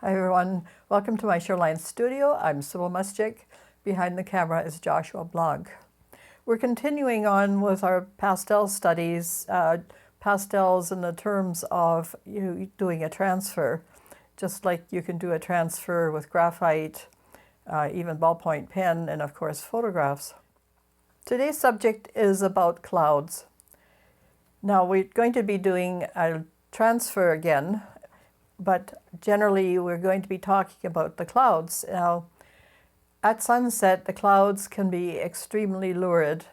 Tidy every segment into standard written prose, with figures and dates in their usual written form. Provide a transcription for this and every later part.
Hi everyone, welcome to my Shoreline studio. I'm Sybille Muschik. Behind the camera is Joshua Blanc. We're continuing on with our pastel studies, pastels in the terms of you doing a transfer, just like you can do a transfer with graphite, even ballpoint pen, and of course photographs. Today's subject is about clouds. Now we're going to be doing a transfer again, but generally we're going to be talking about the clouds. Now, at sunset, the clouds can be extremely lurid.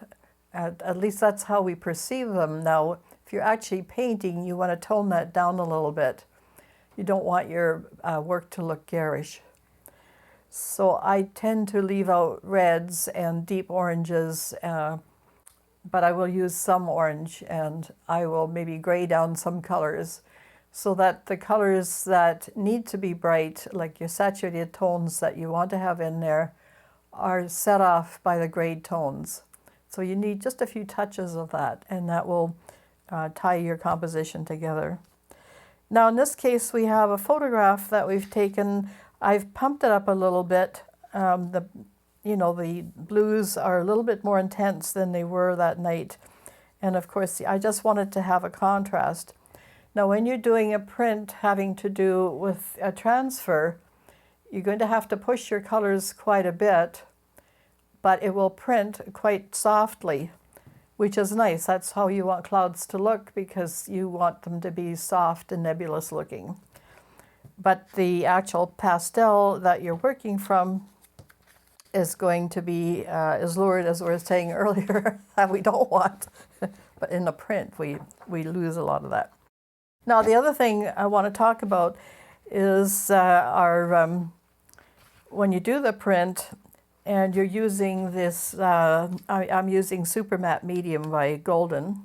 At least that's how we perceive them. Now, if you're actually painting, you want to tone that down a little bit. You don't want your work to look garish. So I tend to leave out reds and deep oranges, but I will use some orange, and I will maybe gray down some colors, so that the colors that need to be bright, like your saturated tones that you want to have in there, are set off by the grade tones. So you need just a few touches of that, and that will tie your composition together. Now in this case we have a photograph that we've taken. I've pumped it up a little bit. The blues are a little bit more intense than they were that night. And of course I just wanted to have a contrast. Now, when you're doing a print having to do with a transfer, you're going to have to push your colors quite a bit, but it will print quite softly, which is nice. That's how you want clouds to look, because you want them to be soft and nebulous looking. But the actual pastel that you're working from is going to be as lurid as we were saying earlier that we don't want. But in the print, we lose a lot of that. Now, the other thing I want to talk about is when you do the print and you're using this, I'm using Super Matte Medium by Golden,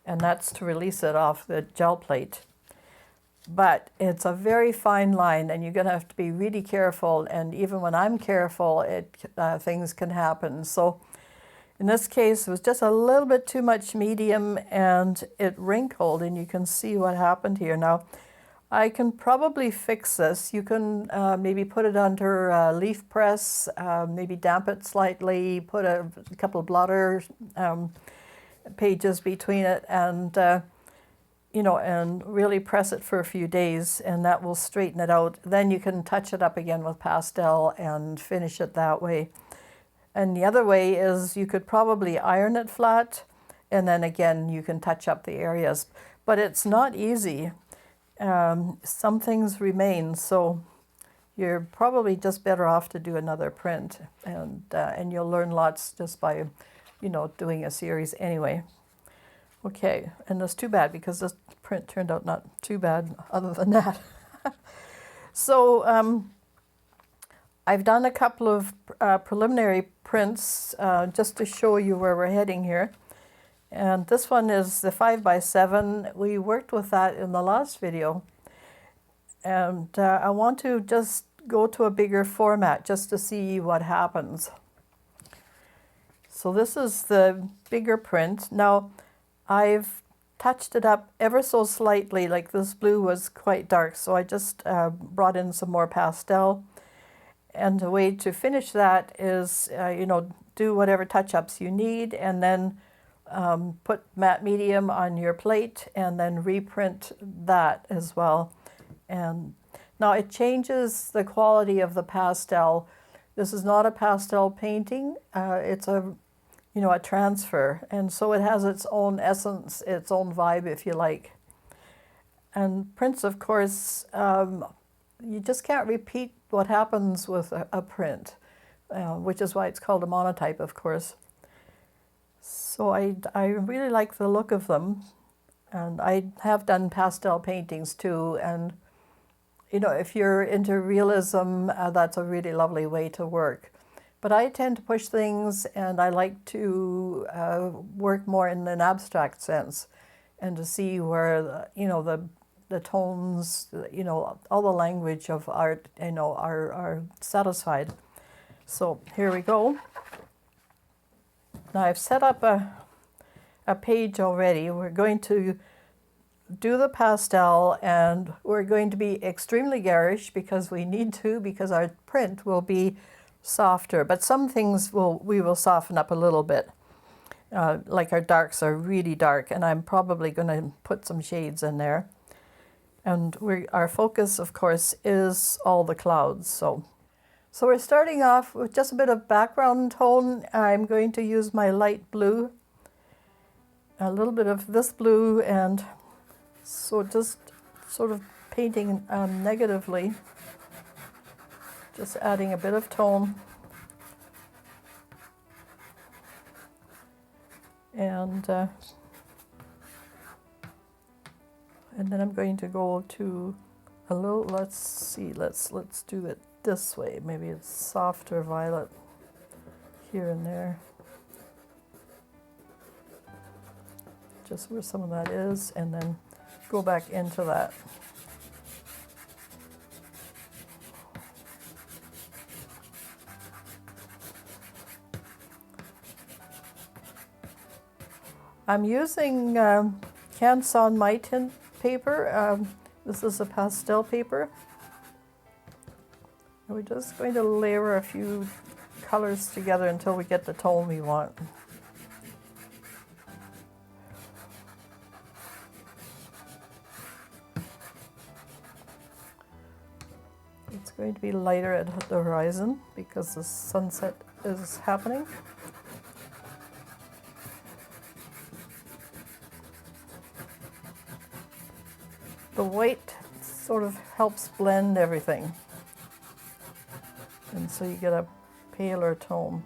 and that's to release it off the gel plate. But it's a very fine line, and you're going to have to be really careful, and even when I'm careful, things can happen. So in this case, it was just a little bit too much medium, and it wrinkled, and you can see what happened here. Now, I can probably fix this. You can maybe put it under a leaf press, maybe damp it slightly, put a couple of blotter pages between it, and and really press it for a few days, and that will straighten it out. Then you can touch it up again with pastel and finish it that way. And the other way is you could probably iron it flat, and then again you can touch up the areas. But it's not easy. Some things remain, so you're probably just better off to do another print, and you'll learn lots just by doing a series anyway. Okay, and that's too bad, because this print turned out not too bad other than that. So I've done a couple of preliminary prints just to show you where we're heading here. And this one is the 5x7. We worked with that in the last video. And I want to just go to a bigger format just to see what happens. So this is the bigger print. Now, I've touched it up ever so slightly. Like, this blue was quite dark, so I just brought in some more pastel. And the way to finish that is, do whatever touch-ups you need, and then put matte medium on your plate, and then reprint that as well. And now it changes the quality of the pastel. This is not a pastel painting. It's a transfer, and so it has its own essence, its own vibe, if you like. And prints, of course, you just can't repeat what happens with a print, which is why it's called a monotype, of course. So I really like the look of them, and I have done pastel paintings too, and if you're into realism, that's a really lovely way to work. But I tend to push things, and I like to work more in an abstract sense, and to see where the tones, all the language of art, are satisfied. So here we go. Now I've set up a page already. We're going to do the pastel, and we're going to be extremely garish because we need to, because our print will be softer. But some things we will soften up a little bit. Like our darks are really dark, and I'm probably going to put some shades in there. And our focus, of course, is all the clouds. So we're starting off with just a bit of background tone. I'm going to use my light blue, a little bit of this blue, and so just sort of painting negatively, just adding a bit of tone. And then I'm going to go to a little, let's see, let's do it this way. Maybe it's softer violet here and there. Just where some of that is, and then go back into that. I'm using Canson My Tint paper. This is a pastel paper. And we're just going to layer a few colors together until we get the tone we want. It's going to be lighter at the horizon because the sunset is happening. The white sort of helps blend everything, and so you get a paler tone.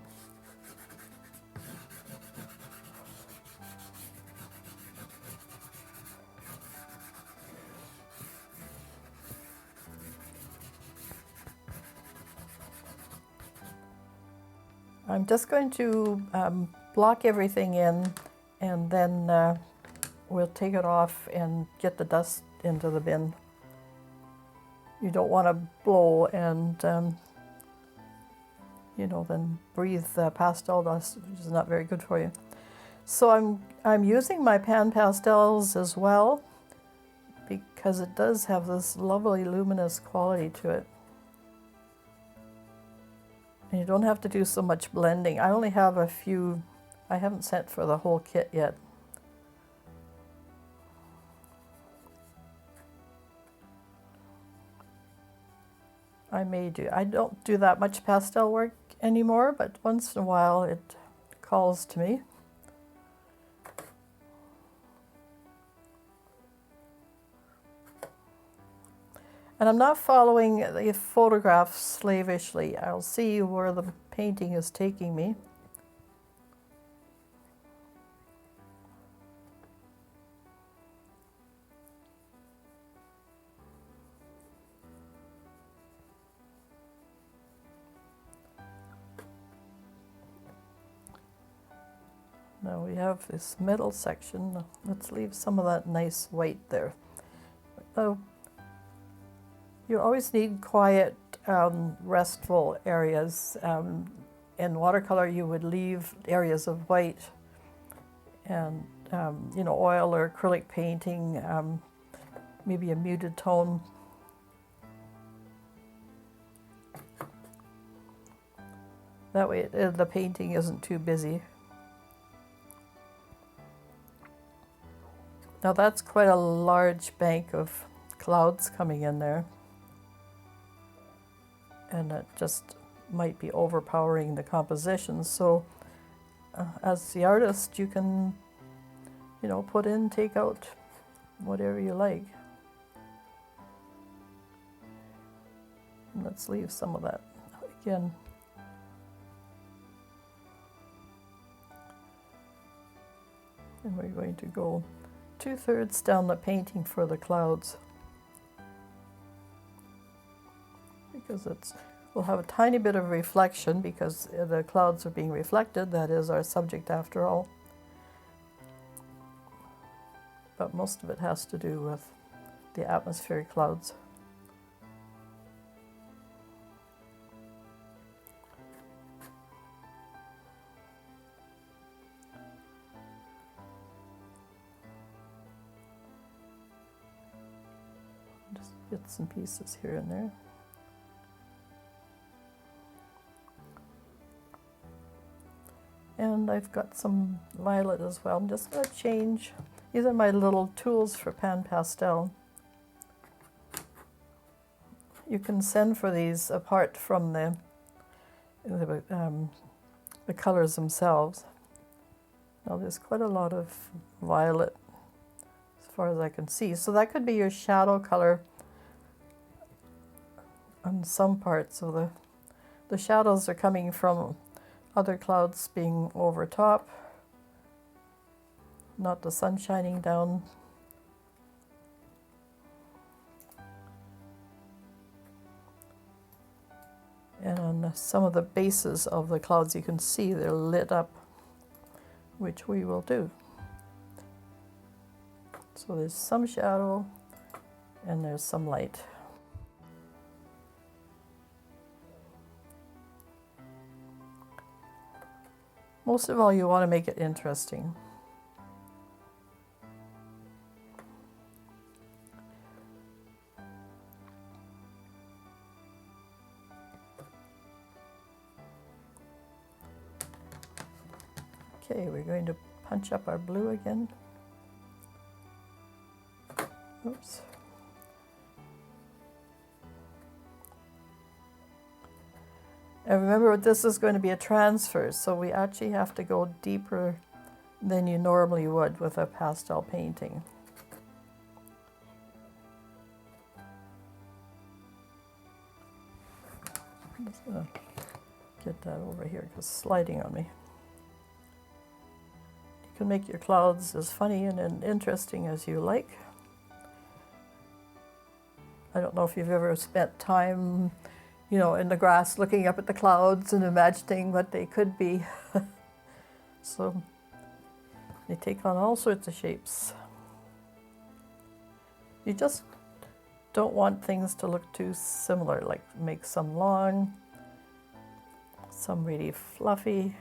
I'm just going to block everything in, and then we'll take it off and get the dust into the bin. You don't want to blow and then breathe pastel dust, which is not very good for you. So I'm using my pan pastels as well because it does have this lovely luminous quality to it. And you don't have to do so much blending. I only have a few. I haven't sent for the whole kit yet. I don't do that much pastel work anymore, but once in a while it calls to me. And I'm not following the photograph slavishly. I'll see where the painting is taking me. Now we have this middle section. Let's leave some of that nice white there. You always need quiet, restful areas. In watercolor, you would leave areas of white, and oil or acrylic painting, maybe a muted tone. That way, the painting isn't too busy. Now that's quite a large bank of clouds coming in there, and it just might be overpowering the composition. So as the artist, you can, put in, take out, whatever you like. And let's leave some of that again. And we're going to go 2/3 down the painting for the clouds, because we'll have a tiny bit of reflection because the clouds are being reflected. That is our subject after all. But most of it has to do with the atmospheric clouds. Just bits and pieces here and there. And I've got some violet as well. I'm just going to change. These are my little tools for pan pastel. You can send for these apart from the colors themselves. Now there's quite a lot of violet as far as I can see. So that could be your shadow color on some parts. So the shadows are coming from other clouds being over top, not the sun shining down. And on some of the bases of the clouds you can see they're lit up, which we will do. So there's some shadow and there's some light. Most of all, you want to make it interesting. Okay, we're going to punch up our blue again. Oops. And remember, this is going to be a transfer, so we actually have to go deeper than you normally would with a pastel painting. I'm just going to get that over here because it's sliding on me. You can make your clouds as funny and interesting as you like. I don't know if you've ever spent time, you know, in the grass looking up at the clouds and imagining what they could be. So they take on all sorts of shapes. You just don't want things to look too similar, like make some long, some really fluffy.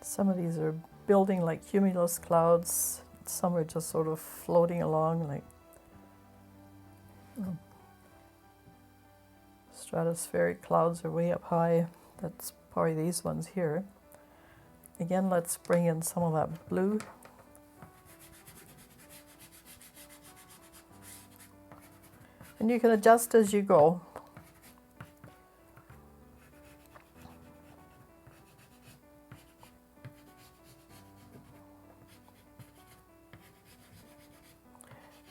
Some of these are building like cumulus clouds. Some are just sort of floating along like stratospheric clouds are way up high. That's probably these ones here. Again, let's bring in some of that blue. And you can adjust as you go.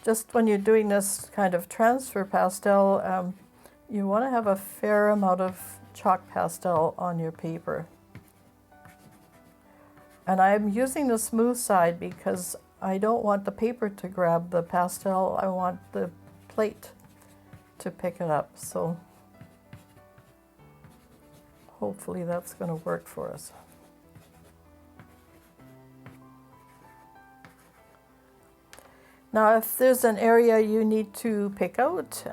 Just when you're doing this kind of transfer pastel, you want to have a fair amount of chalk pastel on your paper. And I'm using the smooth side because I don't want the paper to grab the pastel. I want the plate to pick it up. So hopefully that's going to work for us. Now, if there's an area you need to pick out,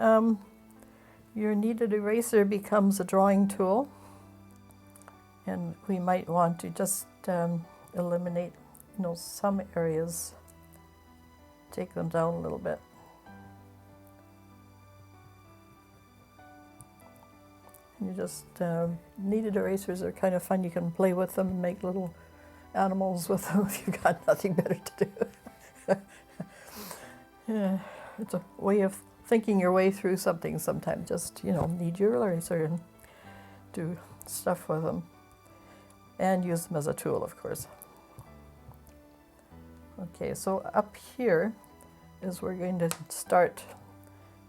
your kneaded eraser becomes a drawing tool. And we might want to just eliminate, you know, some areas, take them down a little bit. You just, kneaded erasers are kind of fun. You can play with them and make little animals with them if you've got nothing better to do. Yeah, it's a way of thinking your way through something sometimes. Just, you know, knead your eraser and do stuff with them. And use them as a tool, of course. Okay, so up here is we're going to start.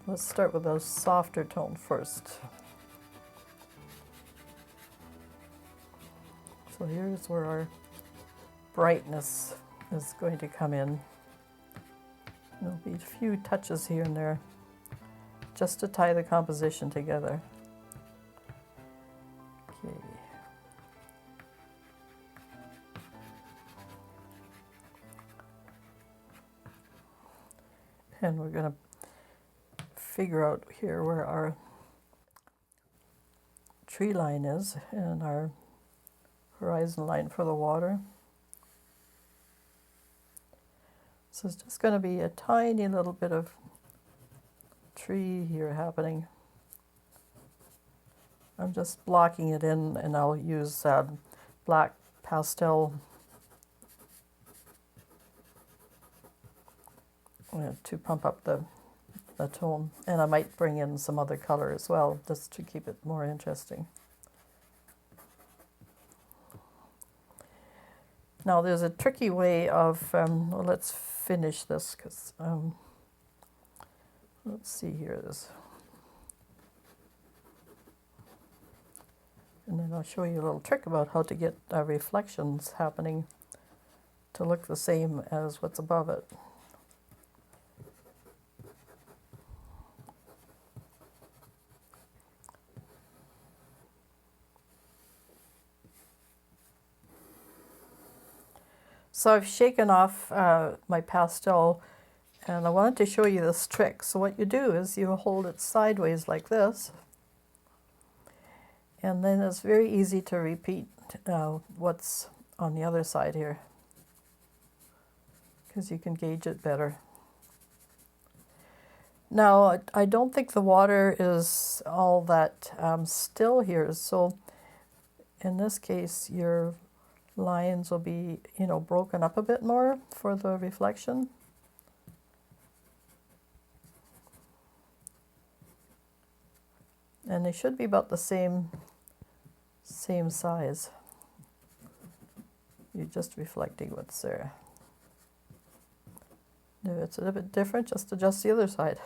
Let's start with a softer tone first. So here's where our brightness is going to come in. There'll be a few touches here and there just to tie the composition together. Okay. And we're going to figure out here where our tree line is and our horizon line for the water. So it's just going to be a tiny little bit of tree here happening. I'm just blocking it in, and I'll use black pastel to pump up the tone. And I might bring in some other color as well, just to keep it more interesting. Now there's a tricky way of, well, let's finish this, because, let's see here, and then I'll show you a little trick about how to get reflections happening to look the same as what's above it. So I've shaken off my pastel, and I wanted to show you this trick. So what you do is you hold it sideways like this, and then it's very easy to repeat what's on the other side here, because you can gauge it better. Now, I don't think the water is all that still here, so in this case your lines will be, broken up a bit more for the reflection. And they should be about the same size. You're just reflecting what's there. If it's a little bit different, just adjust the other side.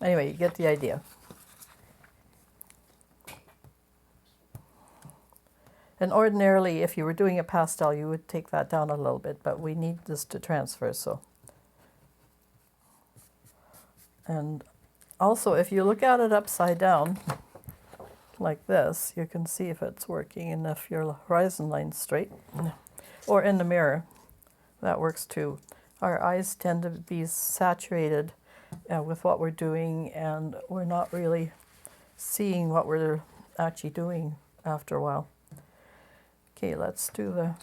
Anyway, you get the idea. And ordinarily, if you were doing a pastel, you would take that down a little bit, but we need this to transfer, so. And also, if you look at it upside down, like this, you can see if it's working and if your horizon line's straight. Or in the mirror, that works too. Our eyes tend to be saturated with what we're doing, and we're not really seeing what we're actually doing after a while. Okay, let's do the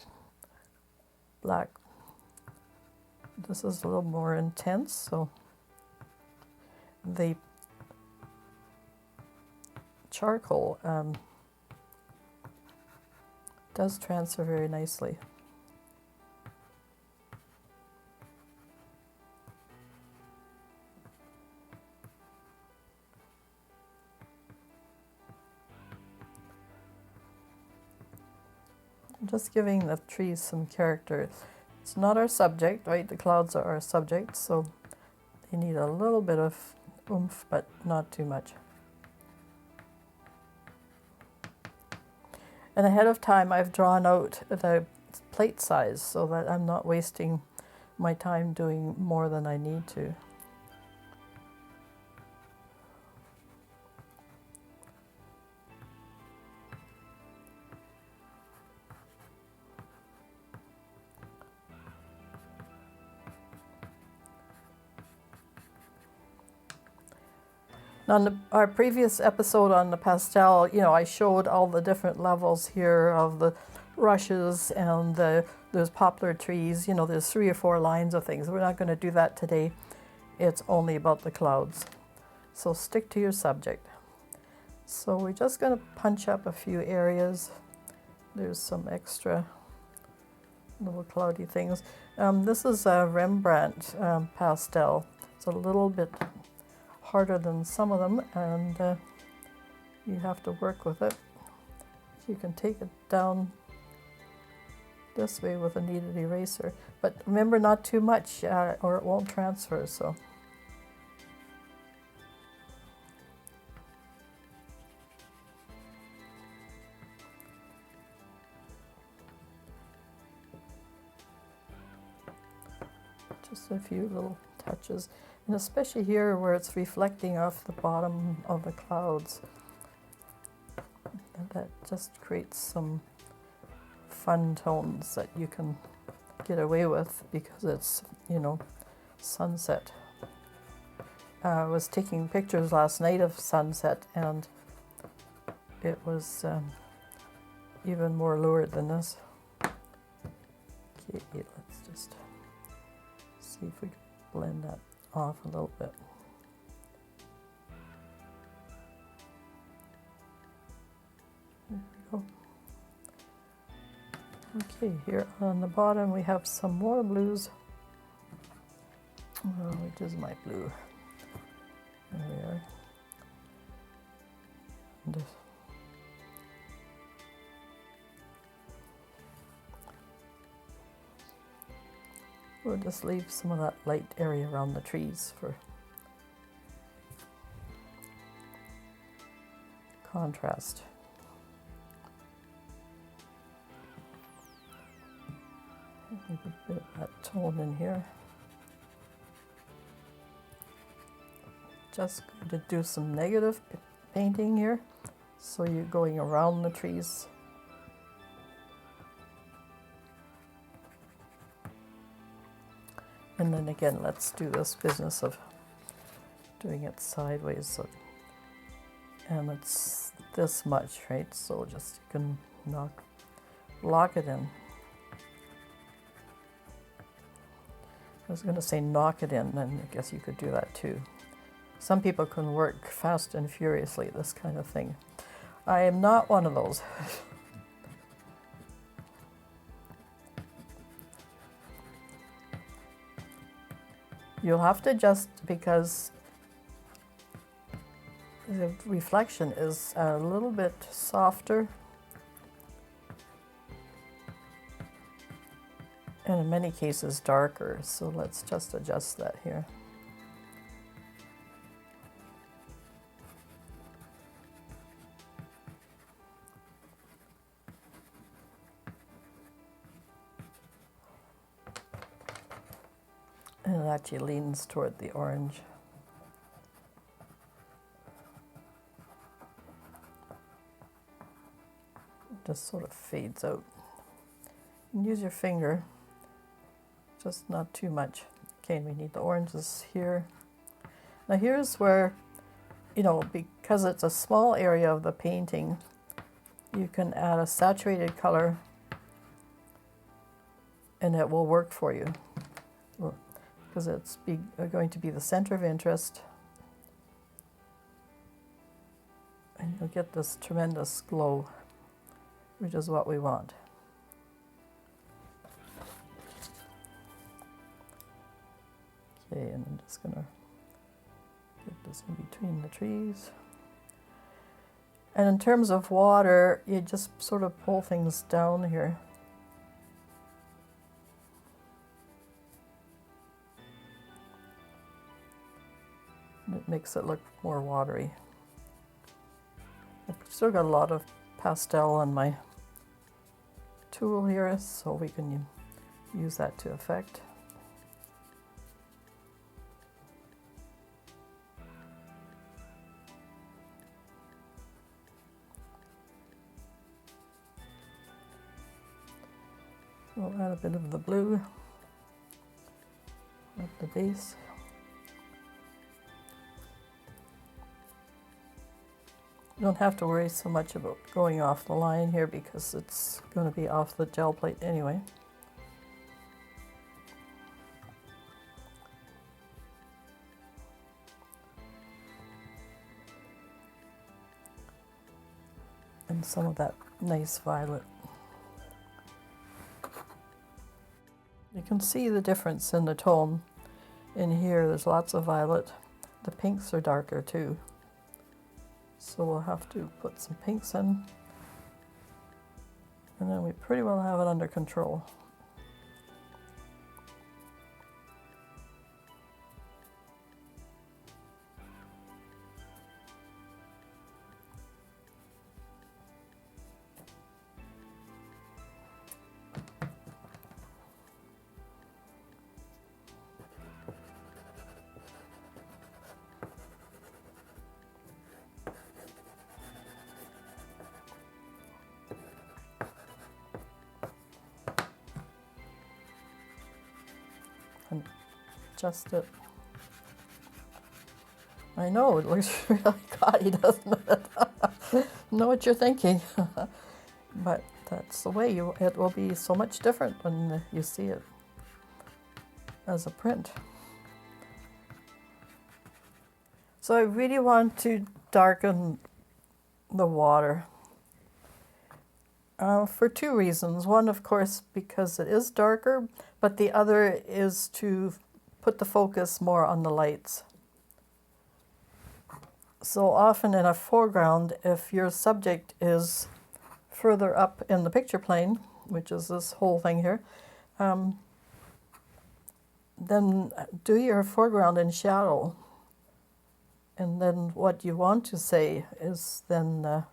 black. This is a little more intense, so the charcoal does transfer very nicely. Just giving the trees some character. It's not our subject, right? The clouds are our subject, so they need a little bit of oomph, but not too much. And ahead of time, I've drawn out the plate size so that I'm not wasting my time doing more than I need to. On our previous episode on the pastel, I showed all the different levels here of the rushes and there's poplar trees. There's 3 or 4 lines of things. We're not going to do that today. It's only about the clouds. So stick to your subject. So we're just going to punch up a few areas. There's some extra little cloudy things. This is a Rembrandt pastel. It's a little bit harder than some of them, and you have to work with it. You can take it down this way with a kneaded eraser, but remember, not too much or it won't transfer. So just a few little touches, and especially here where it's reflecting off the bottom of the clouds. And that just creates some fun tones that you can get away with because it's, you know, sunset. I was taking pictures last night of sunset, and it was even more lurid than this. Okay, let's just see if we can blend that off a little bit. There we go. Okay, here on the bottom we have some more blues. Which is my blue? There we are. And we'll just leave some of that light area around the trees for contrast. Maybe a bit of that tone in here. Just going to do some negative painting here. So you're going around the trees. And then again, let's do this business of doing it sideways. So, and it's this much, right? So just you can lock it in. I was going to say knock it in, and I guess you could do that too. Some people can work fast and furiously, this kind of thing. I am not one of those. You'll have to adjust because the reflection is a little bit softer. And in many cases darker, so let's just adjust that here. And it actually leans toward the orange. It just sort of fades out. You can use your finger, just not too much. Okay, we need the oranges here. Now here's where, you know, because it's a small area of the painting, you can add a saturated color and it will work for you. Because it's going to be the center of interest. And you'll get this tremendous glow, which is what we want. Okay, and I'm just going to get this in between the trees. And in terms of water, you just sort of pull things down here. It makes it look more watery. I've still got a lot of pastel on my tool here, so we can use that to effect. We'll add a bit of the blue at the base. You don't have to worry so much about going off the line here because it's going to be off the gel plate anyway. And some of that nice violet. You can see the difference in the tone. In here there's lots of violet. The pinks are darker too. So we'll have to put some pinks in, and then we pretty well have it under control. adjust it. I know, it looks really gaudy, doesn't it? Know what you're thinking. But that's the way it will be so much different when you see it as a print. So I really want to darken the water for two reasons. One, of course, because it is darker, but the other is to put the focus more on the lights. So often in a foreground, if your subject is further up in the picture plane, which is this whole thing here, then do your foreground in shadow. And then what you want to say is then,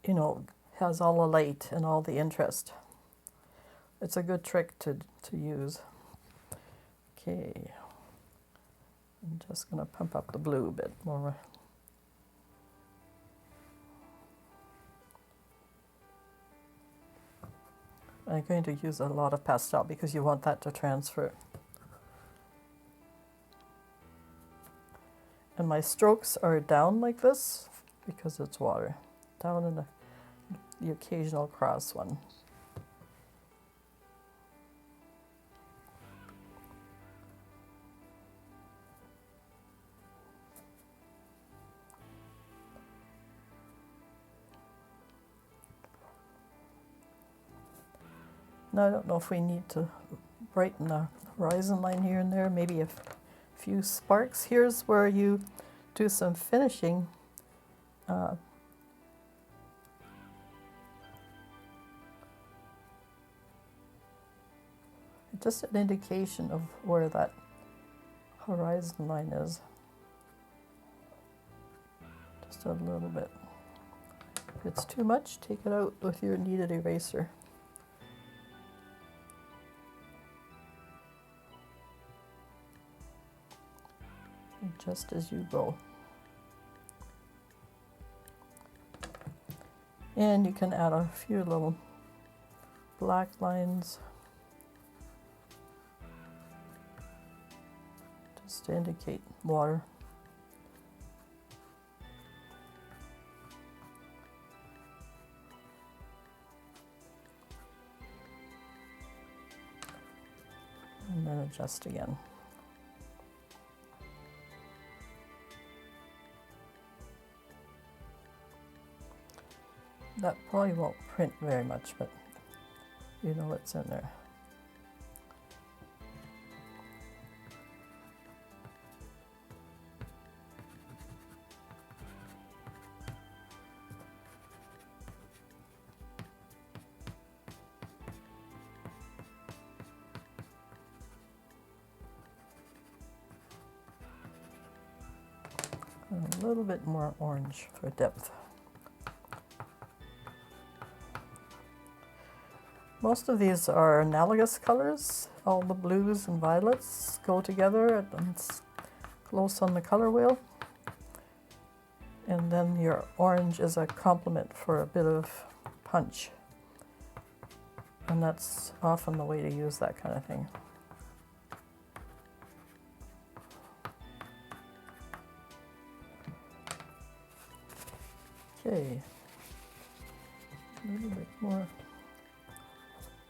you know, has all the light and all the interest. It's a good trick to use. Okay. I'm just going to pump up the blue a bit more. I'm going to use a lot of pastel because you want that to transfer. And my strokes are down like this because it's water. Down in the occasional cross one. Now I don't know if we need to brighten the horizon line here and there, maybe a few sparks. Here's where you do some finishing. Just an indication of where that horizon line is. Just a little bit. If it's too much, take it out with your kneaded eraser. Just as you go. And you can add a few little black lines just to indicate water. And then adjust again. That probably won't print very much, but you know what's in there. A little bit more orange for depth. Most of these are analogous colors. All the blues and violets go together and it's close on the color wheel. And then your orange is a complement for a bit of punch. And that's often the way to use that kind of thing. Okay, a little bit more.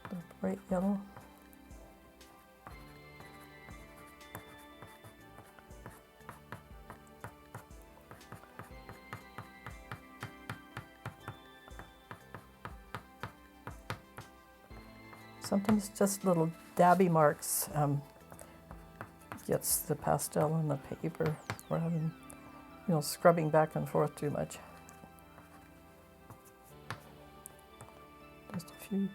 The bright yellow. Sometimes just little dabby marks gets the pastel on the paper rather than, you know, scrubbing back and forth too much. Just a few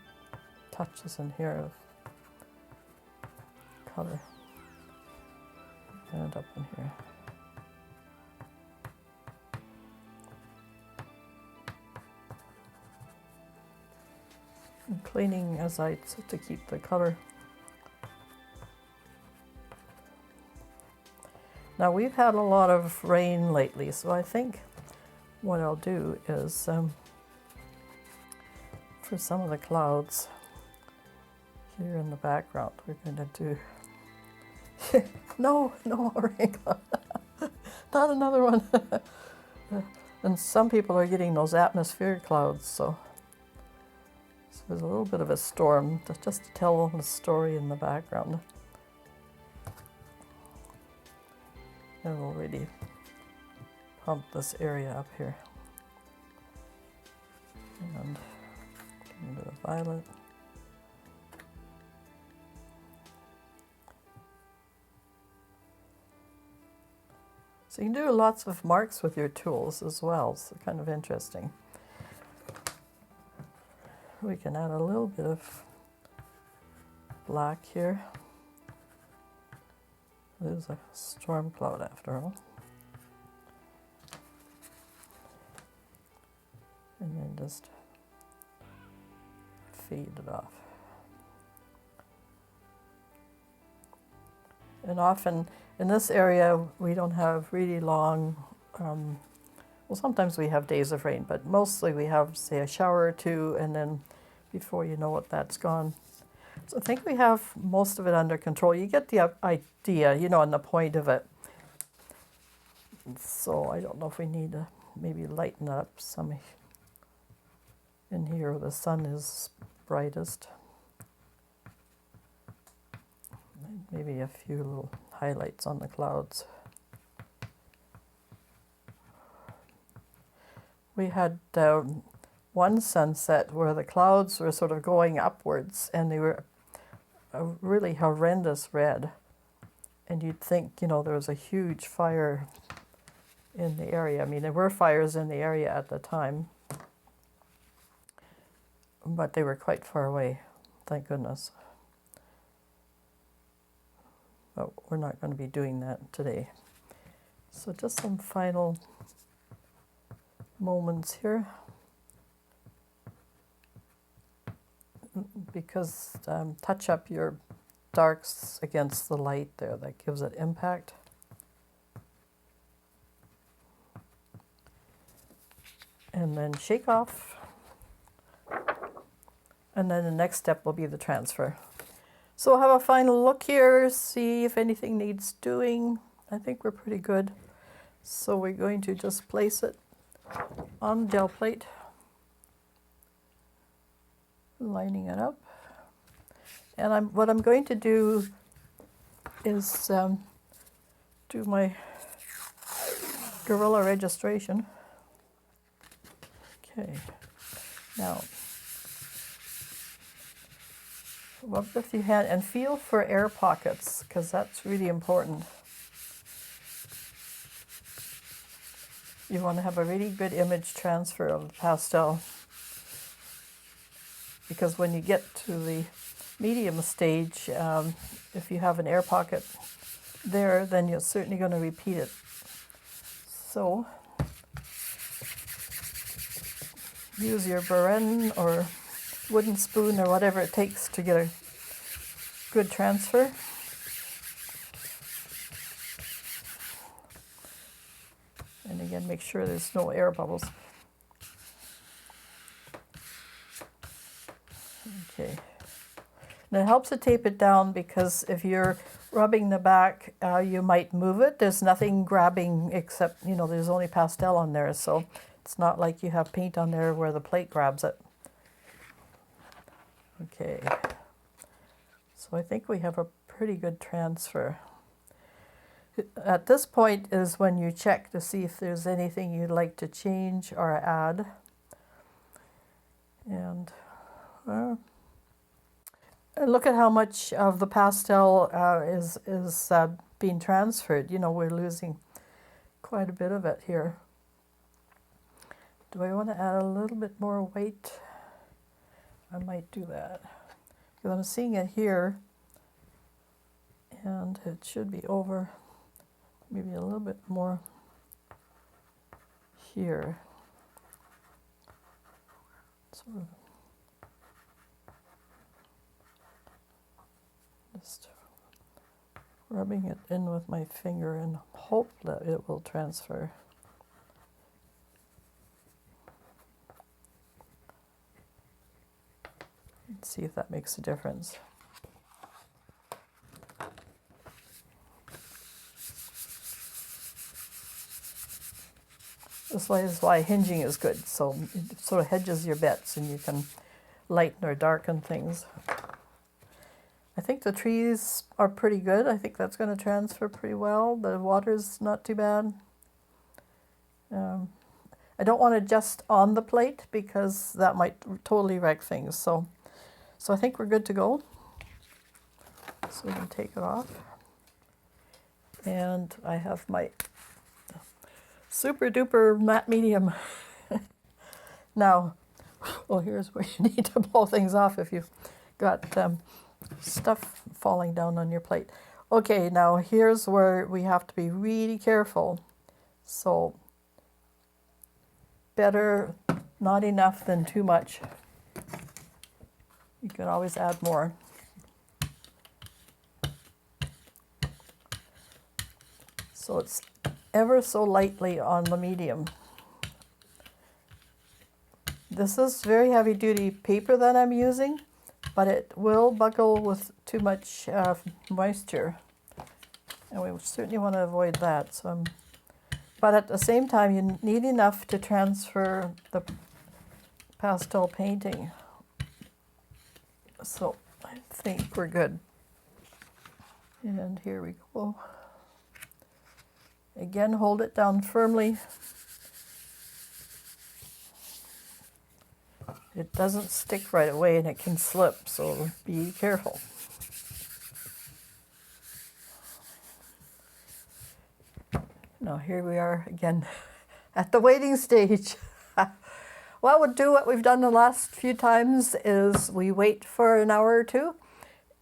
touches in here of color and up in here. And cleaning as to keep the color. Now we've had a lot of rain lately, so I think what I'll do is for some of the clouds Here in the background, we're going to do... no rainbow. Not another one. And some people are getting those atmospheric clouds, so there's a little bit of a storm, just to tell the story in the background. And we'll really pump this area up here. And a bit of violet. So you can do lots of marks with your tools as well, so kind of interesting. We can add a little bit of black here. There's a storm cloud after all. And then just fade it off. And often in this area we don't have really long, well, sometimes we have days of rain, but mostly we have, say, a shower or two, and then before you know it, that's gone. So I think we have most of it under control. You get the idea, you know, and the point of it. So I don't know if we need to maybe lighten up some in here where the sun is brightest. Maybe a few little highlights on the clouds. We had one sunset where the clouds were sort of going upwards, and they were a really horrendous red. And you'd think, you know, there was a huge fire in the area. I mean, there were fires in the area at the time, but they were quite far away, thank goodness. But we're not going to be doing that today. So just some final moments here. Because touch up your darks against the light there, that gives it impact. And then shake off. And then the next step will be the transfer. So we'll have a final look here, see if anything needs doing. I think we're pretty good. So we're going to just place it on the gel plate, lining it up. And what I'm going to do is do my gorilla registration. Okay, now rub with your hand and feel for air pockets, because that's really important. You want to have a really good image transfer of the pastel, because when you get to the medium stage, if you have an air pocket there, then you're certainly going to repeat it. So use your Beren or wooden spoon or whatever it takes to get a good transfer. And again, make sure there's no air bubbles. Okay. And it helps to tape it down, because if you're rubbing the back, you might move it. There's nothing grabbing except, you know, there's only pastel on there, so it's not like you have paint on there where the plate grabs it. Okay, so I think we have a pretty good transfer. At this point is when you check to see if there's anything you'd like to change or add. And look at how much of the pastel is being transferred. You know, we're losing quite a bit of it here. Do I want to add a little bit more weight? I might do that, because I'm seeing it here, and it should be over maybe a little bit more here. Sort of just rubbing it in with my finger and hope that it will transfer. Let's see if that makes a difference. This is why hinging is good. So it sort of hedges your bets and you can lighten or darken things. I think the trees are pretty good. I think that's going to transfer pretty well. The water's not too bad. I don't want it just on the plate because that might totally wreck things. So I think we're good to go. So we can take it off. And I have my super duper matte medium. Now, well, here's where you need to blow things off if you've got stuff falling down on your plate. Okay, now here's where we have to be really careful. So, better not enough than too much. You can always add more. So it's ever so lightly on the medium. This is very heavy duty paper that I'm using, but it will buckle with too much moisture. And we certainly want to avoid that. But at the same time, you need enough to transfer the pastel painting. So I think we're good. And here we go. Again, hold it down firmly. It doesn't stick right away and it can slip, so be careful. Now here we are again at the waiting stage. Well, we'll do what we've done the last few times is we wait for an hour or two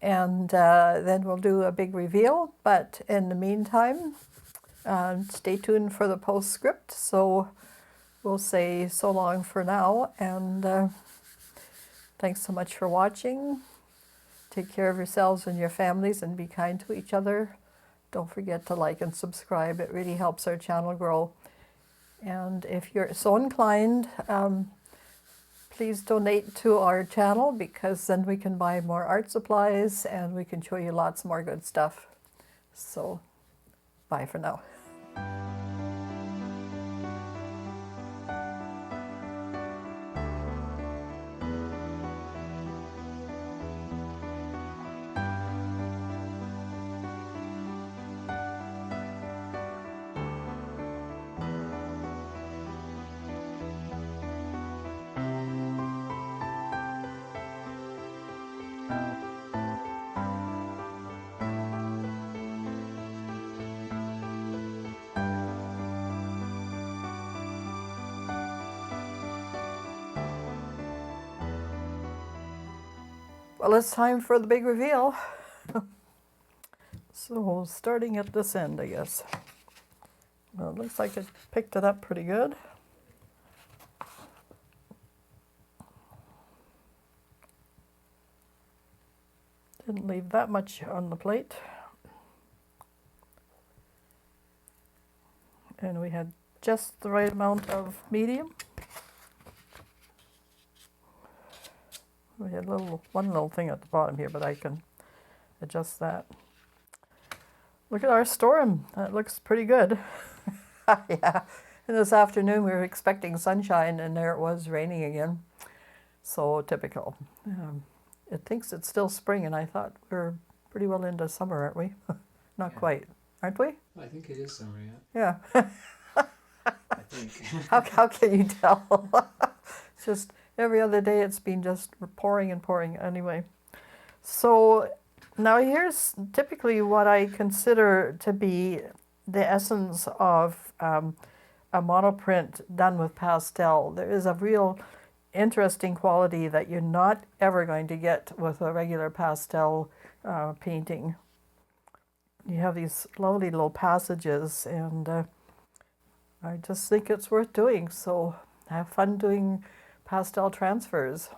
and then we'll do a big reveal. But in the meantime, stay tuned for the postscript. So we'll say so long for now, and thanks so much for watching. Take care of yourselves and your families and be kind to each other. Don't forget to like and subscribe. It really helps our channel grow. And if you're so inclined, please donate to our channel because then we can buy more art supplies and we can show you lots more good stuff. So bye for now. Well, it's time for the big reveal. So, starting at this end, I guess. Well, it looks like it picked it up pretty good. Didn't leave that much on the plate. And we had just the right amount of medium. We had one little thing at the bottom here, but I can adjust that. Look at our storm. That looks pretty good. Yeah. And this afternoon we were expecting sunshine and there it was raining again. So typical. It thinks it's still spring and I thought we're pretty well into summer, aren't we? Not quite, aren't we? I think it is summer, yeah. Yeah. I think. How can you tell? It's just every other day it's been just pouring and pouring anyway. So now here's typically what I consider to be the essence of a monoprint done with pastel. There is a real interesting quality that you're not ever going to get with a regular pastel painting. You have these lovely little passages and I just think it's worth doing. So have fun doing pastel transfers.